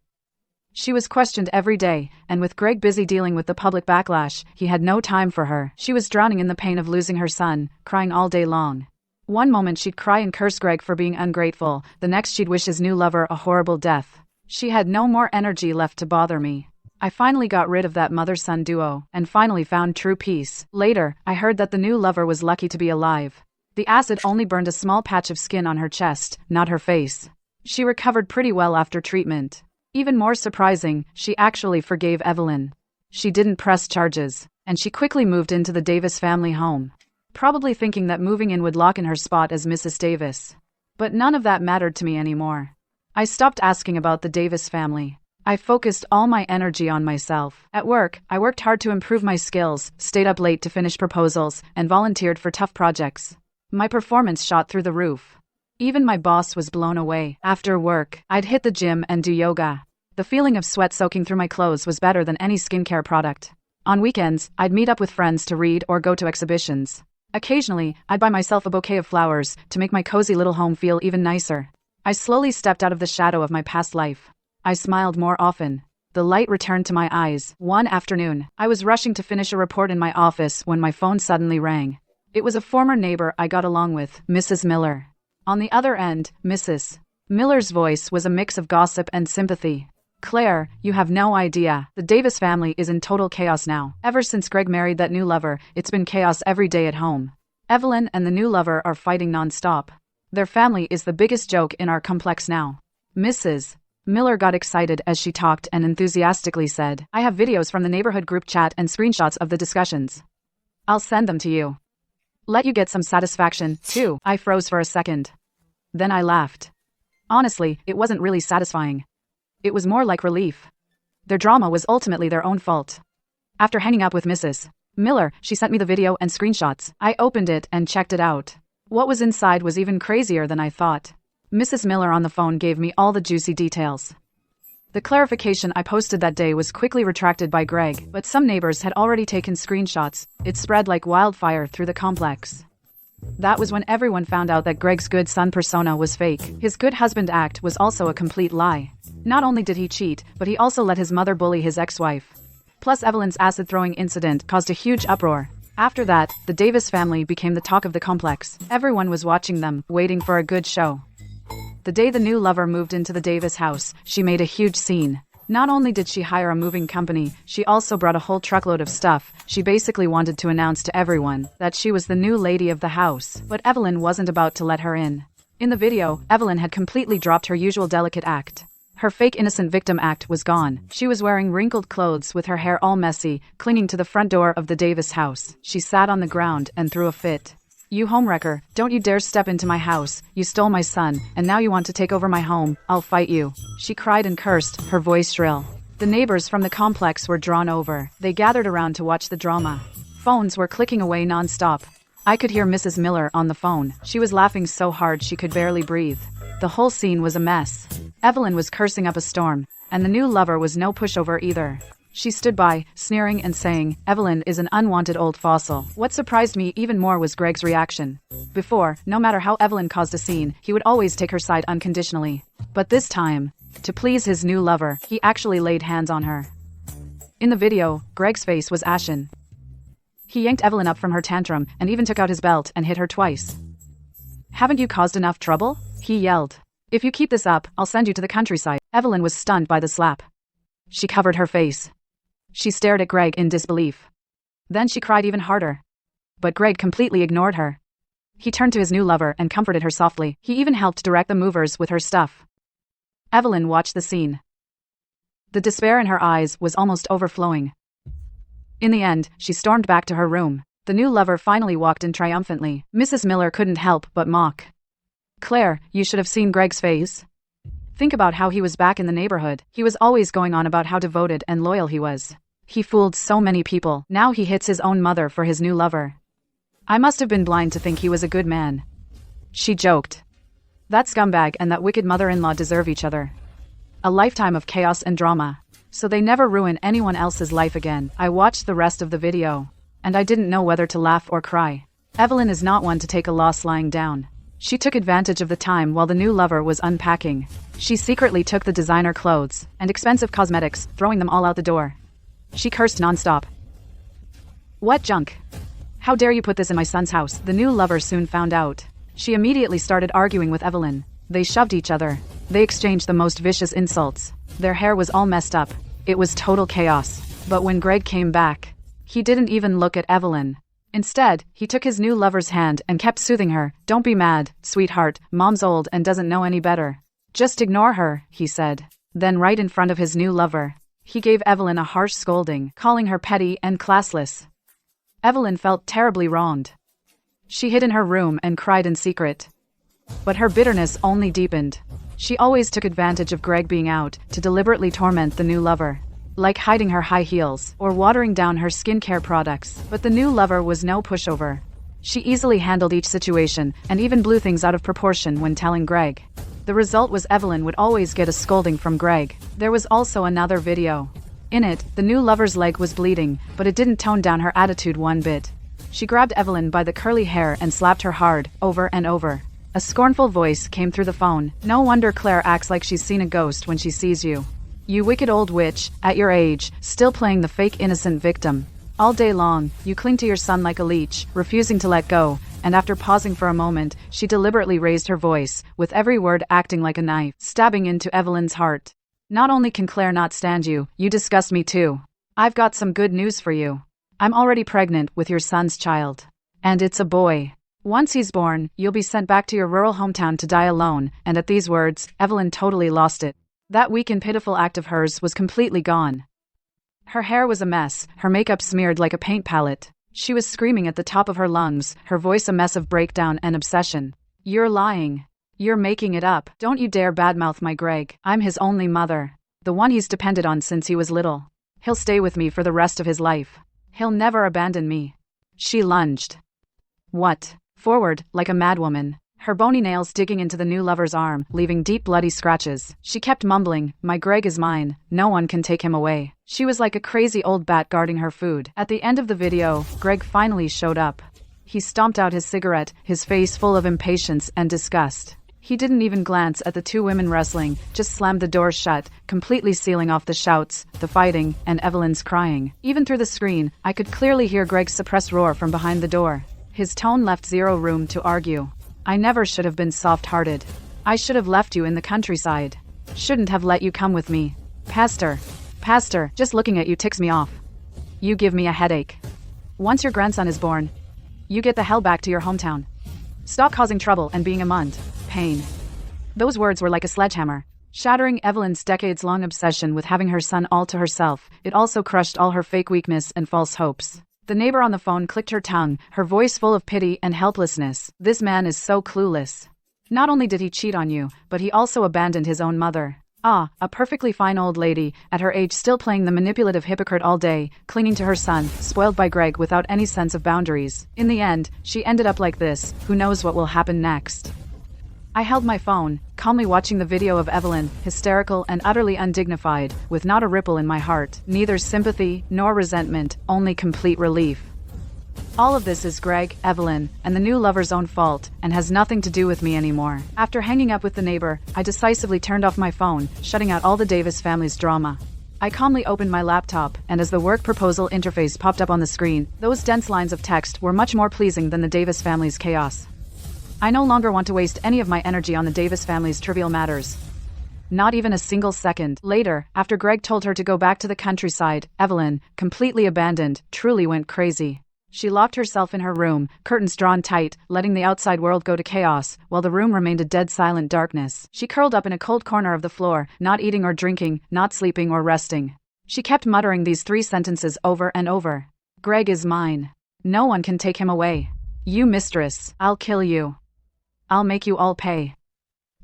She was questioned every day, and with Greg busy dealing with the public backlash, he had no time for her. She was drowning in the pain of losing her son, crying all day long. One moment she'd cry and curse Greg for being ungrateful, the next she'd wish his new lover a horrible death. She had no more energy left to bother me. I finally got rid of that mother-son duo, and finally found true peace. Later, I heard that the new lover was lucky to be alive. The acid only burned a small patch of skin on her chest, not her face. She recovered pretty well after treatment. Even more surprising, she actually forgave Evelyn. She didn't press charges, and she quickly moved into the Davis family home, probably thinking that moving in would lock in her spot as Mrs. Davis. But none of that mattered to me anymore. I stopped asking about the Davis family. I focused all my energy on myself. At work, I worked hard to improve my skills, stayed up late to finish proposals, and volunteered for tough projects. My performance shot through the roof. Even my boss was blown away. After work, I'd hit the gym and do yoga. The feeling of sweat soaking through my clothes was better than any skincare product. On weekends, I'd meet up with friends to read or go to exhibitions. Occasionally, I'd buy myself a bouquet of flowers to make my cozy little home feel even nicer. I slowly stepped out of the shadow of my past life. I smiled more often. The light returned to my eyes. One afternoon, I was rushing to finish a report in my office when my phone suddenly rang. It was a former neighbor I got along with, Mrs. Miller. On the other end, Mrs. Miller's voice was a mix of gossip and sympathy. Claire, you have no idea. The Davis family is in total chaos now. Ever since Greg married that new lover, it's been chaos every day at home. Evelyn and the new lover are fighting non-stop. Their family is the biggest joke in our complex now. Mrs. Miller got excited as she talked and enthusiastically said, I have videos from the neighborhood group chat and screenshots of the discussions. I'll send them to you. Let you get some satisfaction, too. I froze for a second. Then I laughed. Honestly, it wasn't really satisfying. It was more like relief. Their drama was ultimately their own fault. After hanging up with Mrs. Miller, she sent me the video and screenshots. I opened it and checked it out. What was inside was even crazier than I thought. Mrs. Miller on the phone gave me all the juicy details. The clarification I posted that day was quickly retracted by Greg, but some neighbors had already taken screenshots. It spread like wildfire through the complex. That was when everyone found out that Greg's good son persona was fake. His good husband act was also a complete lie. Not only did he cheat, but he also let his mother bully his ex-wife. Plus Evelyn's acid-throwing incident caused a huge uproar. After that, the Davis family became the talk of the complex. Everyone was watching them, waiting for a good show. The day the new lover moved into the Davis house, she made a huge scene. Not only did she hire a moving company, she also brought a whole truckload of stuff. She basically wanted to announce to everyone that she was the new lady of the house. But Evelyn wasn't about to let her in. In the video, Evelyn had completely dropped her usual delicate act. Her fake innocent victim act was gone. She was wearing wrinkled clothes with her hair all messy, clinging to the front door of the Davis house. She sat on the ground and threw a fit. You homewrecker, don't you dare step into my house. You stole my son, and now you want to take over my home. I'll fight you. She cried and cursed, her voice shrill. The neighbors from the complex were drawn over. They gathered around to watch the drama. Phones were clicking away non-stop. I could hear Mrs. Miller on the phone. She was laughing so hard she could barely breathe. The whole scene was a mess. Evelyn was cursing up a storm, and the new lover was no pushover either. She stood by, sneering and saying, Evelyn is an unwanted old fossil. What surprised me even more was Greg's reaction. Before, no matter how Evelyn caused a scene, he would always take her side unconditionally. But this time, to please his new lover, he actually laid hands on her. In the video, Greg's face was ashen. He yanked Evelyn up from her tantrum and even took out his belt and hit her twice. Haven't you caused enough trouble? He yelled. If you keep this up, I'll send you to the countryside. Evelyn was stunned by the slap. She covered her face. She stared at Greg in disbelief. Then she cried even harder. But Greg completely ignored her. He turned to his new lover and comforted her softly. He even helped direct the movers with her stuff. Evelyn watched the scene. The despair in her eyes was almost overflowing. In the end, she stormed back to her room. The new lover finally walked in triumphantly. Mrs. Miller couldn't help but mock. Claire, you should have seen Greg's face. Think about how he was back in the neighborhood. He was always going on about how devoted and loyal he was. He fooled so many people. Now he hits his own mother for his new lover. I must have been blind to think he was a good man. She joked. That scumbag and that wicked mother-in-law deserve each other. A lifetime of chaos and drama. So they never ruin anyone else's life again. I watched the rest of the video, and I didn't know whether to laugh or cry. Evelyn is not one to take a loss lying down. She took advantage of the time while the new lover was unpacking. She secretly took the designer clothes and expensive cosmetics, throwing them all out the door. She cursed nonstop. What junk? How dare you put this in my son's house? The new lover soon found out. She immediately started arguing with Evelyn. They shoved each other. They exchanged the most vicious insults. Their hair was all messed up. It was total chaos. But when Greg came back, he didn't even look at Evelyn. Instead, he took his new lover's hand and kept soothing her. Don't be mad, sweetheart. Mom's old and doesn't know any better. Just ignore her, he said. Then right in front of his new lover, he gave Evelyn a harsh scolding, calling her petty and classless. Evelyn felt terribly wronged. She hid in her room and cried in secret. But her bitterness only deepened. She always took advantage of Greg being out to deliberately torment the new lover. Like hiding her high heels or watering down her skincare products. But the new lover was no pushover. She easily handled each situation and even blew things out of proportion when telling Greg. The result was Evelyn would always get a scolding from Greg. There was also another video. In it, the new lover's leg was bleeding, but it didn't tone down her attitude one bit. She grabbed Evelyn by the curly hair and slapped her hard, over and over. A scornful voice came through the phone. No wonder Claire acts like she's seen a ghost when she sees you. You wicked old witch, at your age, still playing the fake innocent victim. All day long, you cling to your son like a leech, refusing to let go, and after pausing for a moment, she deliberately raised her voice, with every word acting like a knife, stabbing into Evelyn's heart. Not only can Claire not stand you, you disgust me too. I've got some good news for you. I'm already pregnant with your son's child. And it's a boy. Once he's born, you'll be sent back to your rural hometown to die alone, and at these words, Evelyn totally lost it. That weak and pitiful act of hers was completely gone. Her hair was a mess, her makeup smeared like a paint palette. She was screaming at the top of her lungs, her voice a mess of breakdown and obsession. You're lying. You're making it up. Don't you dare badmouth my Greg. I'm his only mother. The one he's depended on since he was little. He'll stay with me for the rest of his life. He'll never abandon me. She lunged. What? Forward, like a madwoman. Her bony nails digging into the new lover's arm, leaving deep bloody scratches. She kept mumbling, my Greg is mine, no one can take him away. She was like a crazy old bat guarding her food. At the end of the video, Greg finally showed up. He stomped out his cigarette, his face full of impatience and disgust. He didn't even glance at the two women wrestling, just slammed the door shut, completely sealing off the shouts, the fighting, and Evelyn's crying. Even through the screen, I could clearly hear Greg's suppressed roar from behind the door. His tone left zero room to argue. I never should have been soft-hearted. I should have left you in the countryside. Shouldn't have let you come with me. Pastor, just looking at you ticks me off. You give me a headache. Once your grandson is born, you get the hell back to your hometown. Stop causing trouble and being a munt. Pain. Those words were like a sledgehammer, shattering Evelyn's decades-long obsession with having her son all to herself. It also crushed all her fake weakness and false hopes. The neighbor on the phone clicked her tongue, her voice full of pity and helplessness. This man is so clueless. Not only did he cheat on you, but he also abandoned his own mother. A perfectly fine old lady, at her age still playing the manipulative hypocrite all day, clinging to her son, spoiled by Greg without any sense of boundaries. In the end, she ended up like this. Who knows what will happen next? I held my phone, calmly watching the video of Evelyn, hysterical and utterly undignified, with not a ripple in my heart, neither sympathy nor resentment, only complete relief. All of this is Greg, Evelyn, and the new lover's own fault, and has nothing to do with me anymore. After hanging up with the neighbor, I decisively turned off my phone, shutting out all the Davis family's drama. I calmly opened my laptop, and as the work proposal interface popped up on the screen, those dense lines of text were much more pleasing than the Davis family's chaos. I no longer want to waste any of my energy on the Davis family's trivial matters. Not even a single second. Later, after Greg told her to go back to the countryside, Evelyn, completely abandoned, truly went crazy. She locked herself in her room, curtains drawn tight, letting the outside world go to chaos, while the room remained a dead silent darkness. She curled up in a cold corner of the floor, not eating or drinking, not sleeping or resting. She kept muttering these three sentences over and over. Greg is mine. No one can take him away. You mistress, I'll kill you. I'll make you all pay.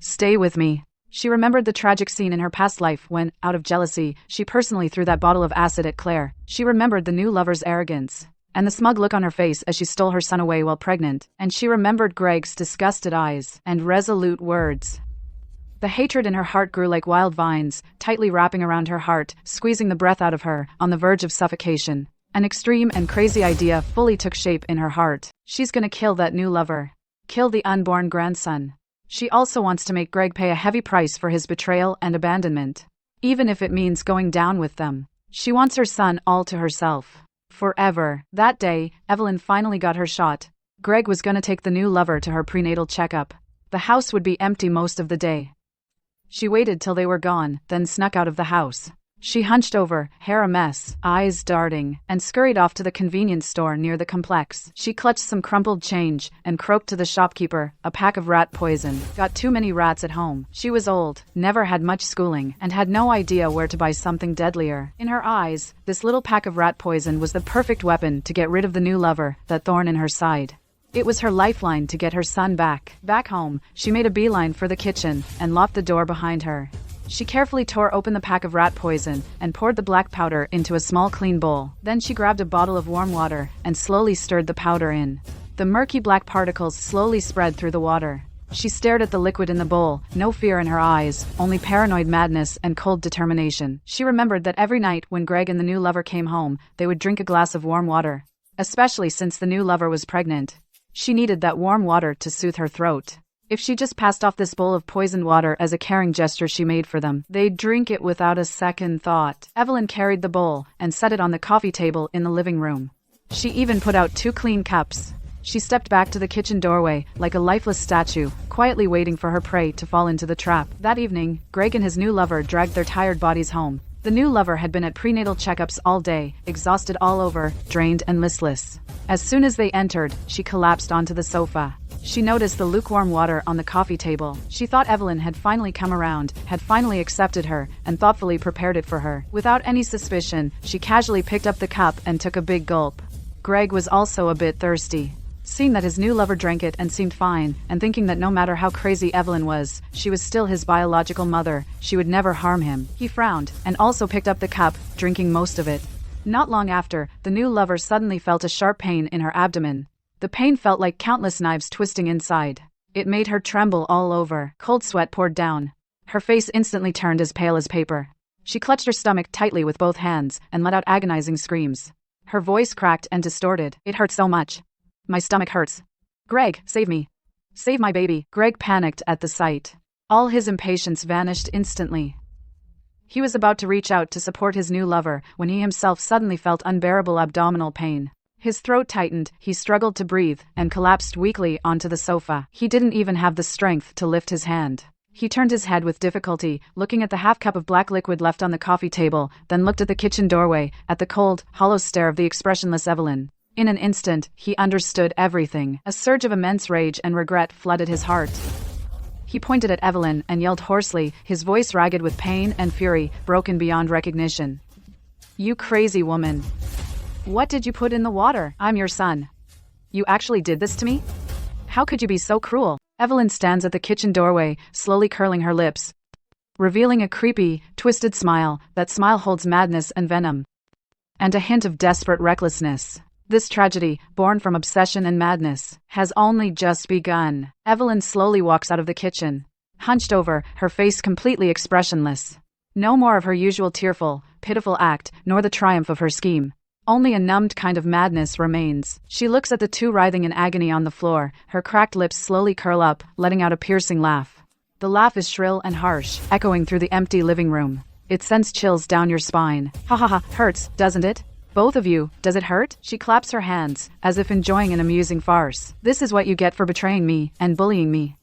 Stay with me. She remembered the tragic scene in her past life when, out of jealousy, she personally threw that bottle of acid at Claire. She remembered the new lover's arrogance, and the smug look on her face as she stole her son away while pregnant, and she remembered Greg's disgusted eyes and resolute words. The hatred in her heart grew like wild vines, tightly wrapping around her heart, squeezing the breath out of her, on the verge of suffocation. An extreme and crazy idea fully took shape in her heart. She's gonna kill that new lover. Kill the unborn grandson. She also wants to make Greg pay a heavy price for his betrayal and abandonment. Even if it means going down with them. She wants her son all to herself. Forever. That day, Evelyn finally got her shot. Greg was gonna take the new lover to her prenatal checkup. The house would be empty most of the day. She waited till they were gone, then snuck out of the house. She hunched over, hair a mess, eyes darting, and scurried off to the convenience store near the complex. She clutched some crumpled change and croaked to the shopkeeper, a pack of rat poison. Got too many rats at home. She was old, never had much schooling, and had no idea where to buy something deadlier. In her eyes, this little pack of rat poison was the perfect weapon to get rid of the new lover, that thorn in her side. It was her lifeline to get her son back. Back home, she made a beeline for the kitchen and locked the door behind her. She carefully tore open the pack of rat poison and poured the black powder into a small clean bowl. Then she grabbed a bottle of warm water and slowly stirred the powder in. The murky black particles slowly spread through the water. She stared at the liquid in the bowl, no fear in her eyes, only paranoid madness and cold determination. She remembered that every night when Greg and the new lover came home, they would drink a glass of warm water. Especially since the new lover was pregnant. She needed that warm water to soothe her throat. If she just passed off this bowl of poisoned water as a caring gesture she made for them, they'd drink it without a second thought. Evelyn carried the bowl and set it on the coffee table in the living room. She even put out 2 clean cups. She stepped back to the kitchen doorway, like a lifeless statue, quietly waiting for her prey to fall into the trap. That evening, Greg and his new lover dragged their tired bodies home. The new lover had been at prenatal checkups all day, exhausted all over, drained and listless. As soon as they entered, she collapsed onto the sofa. She noticed the lukewarm water on the coffee table. She thought Evelyn had finally come around, had finally accepted her, and thoughtfully prepared it for her. Without any suspicion, she casually picked up the cup and took a big gulp. Greg was also a bit thirsty. Seeing that his new lover drank it and seemed fine, and thinking that no matter how crazy Evelyn was, she was still his biological mother, she would never harm him, he frowned, and also picked up the cup, drinking most of it. Not long after, the new lover suddenly felt a sharp pain in her abdomen. The pain felt like countless knives twisting inside. It made her tremble all over. Cold sweat poured down. Her face instantly turned as pale as paper. She clutched her stomach tightly with both hands and let out agonizing screams. Her voice cracked and distorted. It hurt so much. My stomach hurts. Greg, save me. Save my baby. Greg panicked at the sight. All his impatience vanished instantly. He was about to reach out to support his new lover when he himself suddenly felt unbearable abdominal pain. His throat tightened, he struggled to breathe, and collapsed weakly onto the sofa. He didn't even have the strength to lift his hand. He turned his head with difficulty, looking at the half cup of black liquid left on the coffee table, then looked at the kitchen doorway, at the cold, hollow stare of the expressionless Evelyn. In an instant, he understood everything. A surge of immense rage and regret flooded his heart. He pointed at Evelyn and yelled hoarsely, his voice ragged with pain and fury, broken beyond recognition. You crazy woman. What did you put in the water? I'm your son. You actually did this to me? How could you be so cruel? Evelyn stands at the kitchen doorway, slowly curling her lips, revealing a creepy, twisted smile. That smile holds madness and venom, and a hint of desperate recklessness. This tragedy, born from obsession and madness, has only just begun. Evelyn slowly walks out of the kitchen, hunched over, her face completely expressionless. No more of her usual tearful, pitiful act, nor the triumph of her scheme. Only a numbed kind of madness remains. She looks at the two writhing in agony on the floor, her cracked lips slowly curl up, letting out a piercing laugh. The laugh is shrill and harsh, echoing through the empty living room. It sends chills down your spine. Ha ha ha, hurts, doesn't it? Both of you, does it hurt? She claps her hands, as if enjoying an amusing farce. This is what you get for betraying me and bullying me.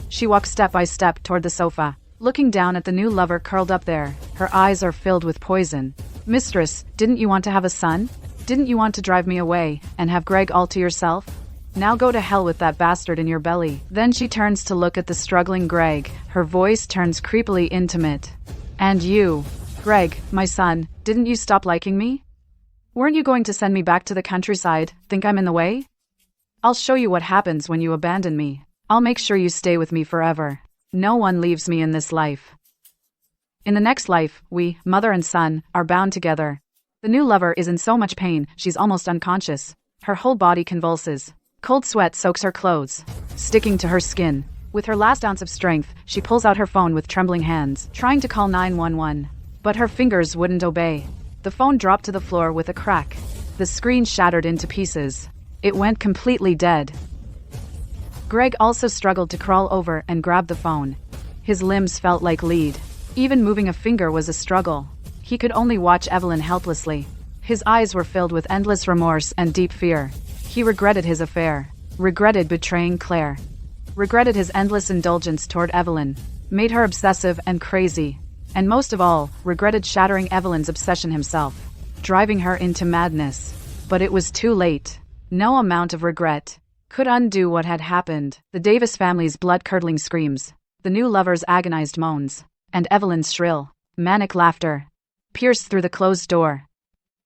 She walks step by step toward the sofa, looking down at the new lover curled up there. Her eyes are filled with poison. Mistress, didn't you want to have a son? Didn't you want to drive me away and have Greg all to yourself? Now go to hell with that bastard in your belly. Then she turns to look at the struggling Greg. Her voice turns creepily intimate. And you, Greg, my son, didn't you stop liking me? Weren't you going to send me back to the countryside? Think I'm in the way? I'll show you what happens when you abandon me. I'll make sure you stay with me forever. No one leaves me in this life. In the next life, we, mother and son, are bound together. The new lover is in so much pain, she's almost unconscious. Her whole body convulses. Cold sweat soaks her clothes, sticking to her skin. With her last ounce of strength, she pulls out her phone with trembling hands, trying to call 911. But her fingers wouldn't obey. The phone dropped to the floor with a crack. The screen shattered into pieces. It went completely dead. Greg also struggled to crawl over and grab the phone. His limbs felt like lead. Even moving a finger was a struggle. He could only watch Evelyn helplessly. His eyes were filled with endless remorse and deep fear. He regretted his affair, regretted betraying Claire, regretted his endless indulgence toward Evelyn, made her obsessive and crazy, and most of all, regretted shattering Evelyn's obsession himself, driving her into madness. But it was too late. No amount of regret could undo what had happened. The Davis family's blood-curdling screams, the new lover's agonized moans, and Evelyn's shrill, manic laughter pierced through the closed door,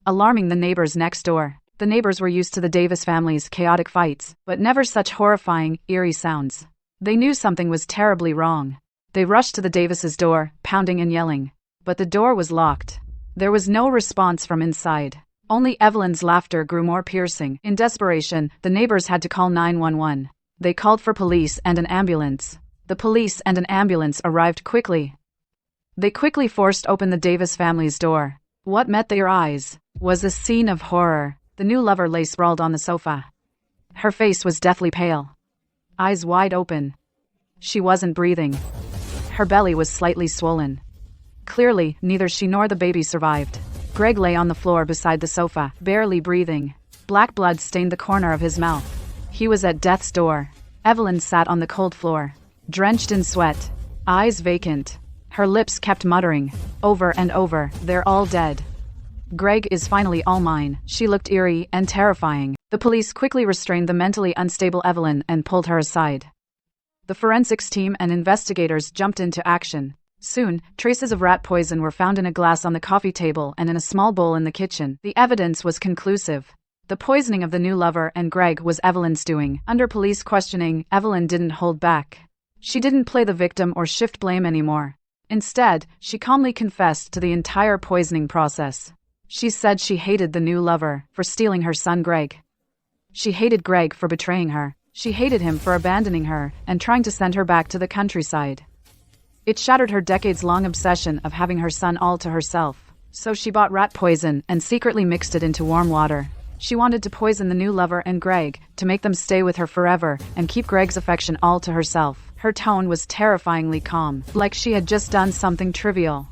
alarming the neighbors next door. The neighbors were used to the Davis family's chaotic fights, but never such horrifying, eerie sounds. They knew something was terribly wrong. They rushed to the Davises' door, pounding and yelling. But the door was locked. There was no response from inside. Only Evelyn's laughter grew more piercing. In desperation, the neighbors had to call 911. They called for police and an ambulance. The police and an ambulance arrived quickly. They quickly forced open the Davis family's door. What met their eyes was a scene of horror. The new lover lay sprawled on the sofa. Her face was deathly pale, eyes wide open. She wasn't breathing. Her belly was slightly swollen. Clearly, neither she nor the baby survived. Greg lay on the floor beside the sofa, barely breathing. Black blood stained the corner of his mouth. He was at death's door. Evelyn sat on the cold floor, drenched in sweat, eyes vacant. Her lips kept muttering, over and over, "They're all dead. Greg is finally all mine." She looked eerie and terrifying. The police quickly restrained the mentally unstable Evelyn and pulled her aside. The forensics team and investigators jumped into action. Soon, traces of rat poison were found in a glass on the coffee table and in a small bowl in the kitchen. The evidence was conclusive. The poisoning of the new lover and Greg was Evelyn's doing. Under police questioning, Evelyn didn't hold back. She didn't play the victim or shift blame anymore. Instead, she calmly confessed to the entire poisoning process. She said she hated the new lover for stealing her son Greg. She hated Greg for betraying her. She hated him for abandoning her and trying to send her back to the countryside. It shattered her decades-long obsession of having her son all to herself. So she bought rat poison and secretly mixed it into warm water. She wanted to poison the new lover and Greg, to make them stay with her forever and keep Greg's affection all to herself. Her tone was terrifyingly calm, like she had just done something trivial.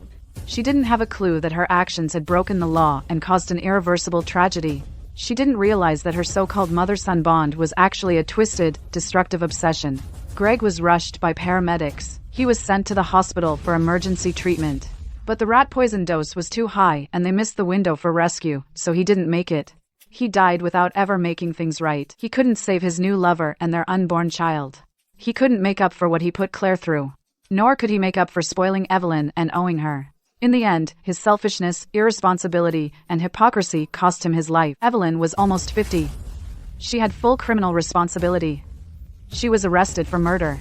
She didn't have a clue that her actions had broken the law and caused an irreversible tragedy. She didn't realize that her so-called mother-son bond was actually a twisted, destructive obsession. Greg was rushed by paramedics. He was sent to the hospital for emergency treatment. But the rat poison dose was too high and they missed the window for rescue, so he didn't make it. He died without ever making things right. He couldn't save his new lover and their unborn child. He couldn't make up for what he put Claire through. Nor could he make up for spoiling Evelyn and owing her. In the end, his selfishness, irresponsibility, and hypocrisy cost him his life. Evelyn was almost 50. She had full criminal responsibility. She was arrested for murder.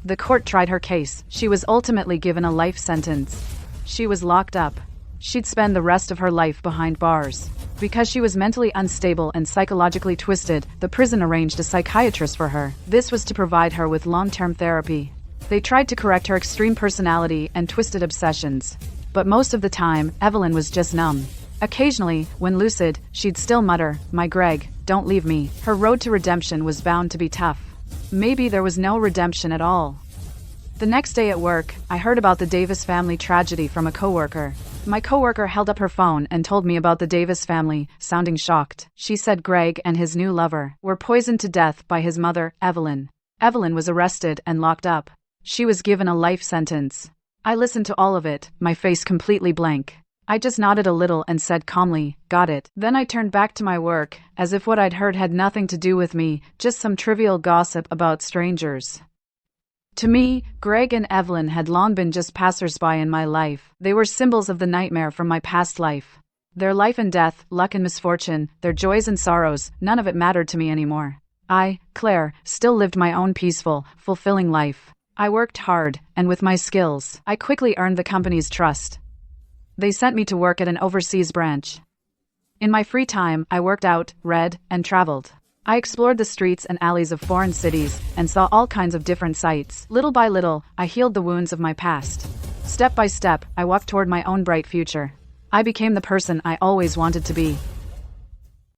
The court tried her case. She was ultimately given a life sentence. She was locked up. She'd spend the rest of her life behind bars. Because she was mentally unstable and psychologically twisted, the prison arranged a psychiatrist for her. This was to provide her with long-term therapy. They tried to correct her extreme personality and twisted obsessions. But most of the time, Evelyn was just numb. Occasionally, when lucid, she'd still mutter, "My Greg, don't leave me." Her road to redemption was bound to be tough. Maybe there was no redemption at all. The next day at work, I heard about the Davis family tragedy from a coworker. My coworker held up her phone and told me about the Davis family, sounding shocked. She said Greg and his new lover were poisoned to death by his mother, Evelyn. Evelyn was arrested and locked up. She was given a life sentence. I listened to all of it, my face completely blank. I just nodded a little and said calmly, "Got it." Then I turned back to my work, as if what I'd heard had nothing to do with me, just some trivial gossip about strangers. To me, Greg and Evelyn had long been just passers-by in my life. They were symbols of the nightmare from my past life. Their life and death, luck and misfortune, their joys and sorrows, none of it mattered to me anymore. I, Claire, still lived my own peaceful, fulfilling life. I worked hard, and with my skills, I quickly earned the company's trust. They sent me to work at an overseas branch. In my free time, I worked out, read, and traveled. I explored the streets and alleys of foreign cities and saw all kinds of different sights. Little by little, I healed the wounds of my past. Step by step, I walked toward my own bright future. I became the person I always wanted to be.